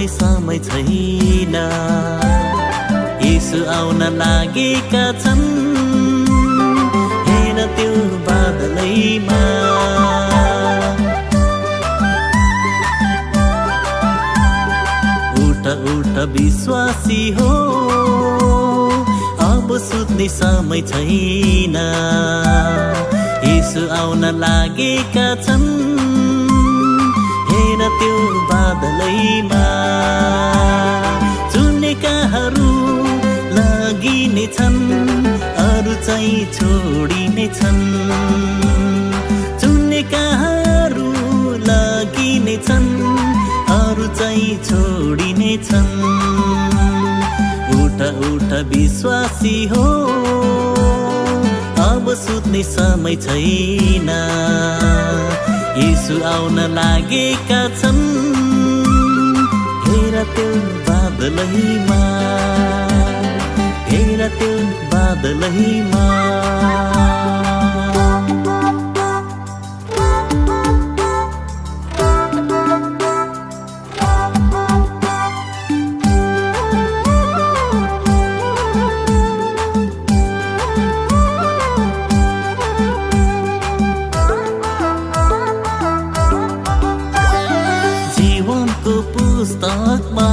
सुत्ने समय छैन। येशू आउन लागेका छन्, हेर त्यो बादलैमा। उठ उठ विश्वासी हो, अब सुत्ने समय छैन। येशू आउन लागेका छन्, हेर त्यो बादलैमा। चुनेकाहरू लगिनेछन्, अरू चाहिँ छोडिनेछन्। चुनेकाहरू लगिनेछन्, अरू चाहिँ छोडिनेछन्। उठ उठ विश्वासी हो, अब सुत्ने समय छैन। येशू आउन लागेका छन्, हेर त्यो बादलैमा, हेर त्यो बादलैमा। पुस्तकमा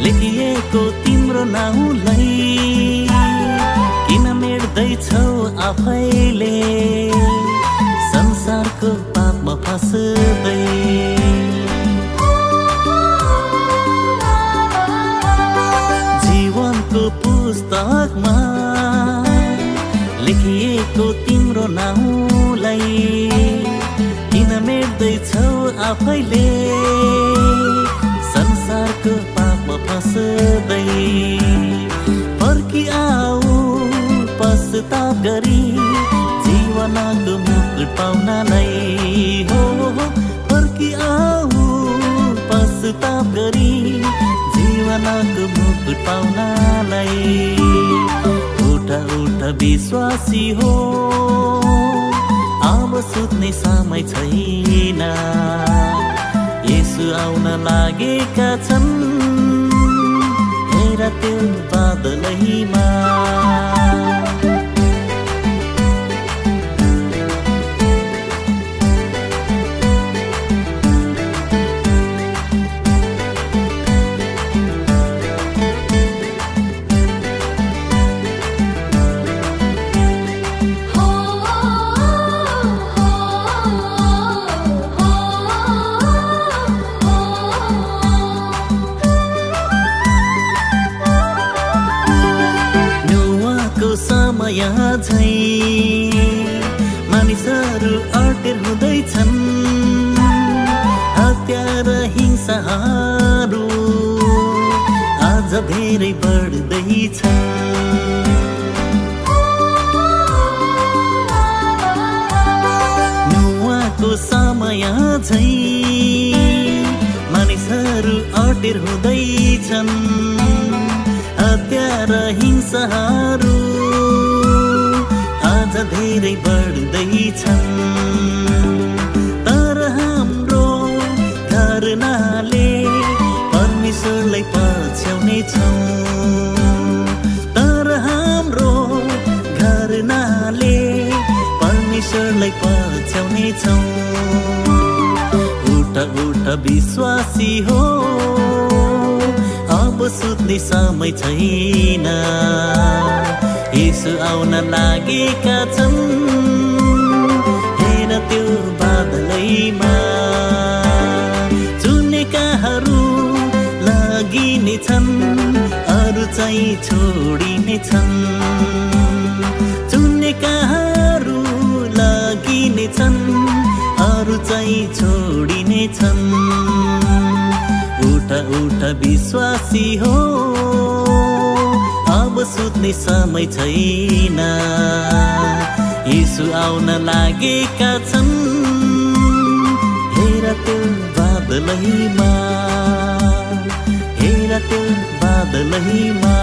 लेखिएको तिम्रो नाउँलाई किन मेट्दैछौ आफैले, संसारको पापमा फस्दै। जीवनको पुस्तकमा लेखिएको तिम्रो नाउँलाई किन मेट्दैछौ आफैले, संसारको पापमा फस्दै। फर्की आऊ पश्चाताप गरी, जीवनको मुकुट पाउनलाई हो। फर्की आऊ पश्चाताप गरी, जीवनको मुकुट पाउनलाई। उठ उठ विश्वासी हो, अब सुत्ने समय छैन। येशू आउन लागेका छन्, हेर त्यो बादलैमा। समय झैं मानिसहरू अटेर हुँदैछन्, हत्या र हिंसाहरू आज धेरै बढ्दैछन्। नुहाको समय झैं मानिसहरू अटेर हुँदैछन्, हत्या र हिंसाहरू आज धेरै बढ्दैछन्। तर हाम्रो धारणाले परमेश्वरलाई पछ्याउने छौँ। तर हाम्रो धारणाले परमेश्वरलाई पछ्याउने छौँ। उठ उठ विश्वासी हो, अब सुत्ने समय छैन। येशू आउन लागेका छन्, हेर त्यो बादलैमा। चुनेकाहरू लगिनेछन्, अरू चाहिँ छोडिनेछन्। चुनेकाहरू लगिनेछन्, अरू चाहिँ छोडिनेछन्। उठ उठ विश्वासी हो, अब सुत्ने समय छैन। येशू आउन लागेका छन्, हेर त्यो बादलैमा, हेर त्यो बादलैमा।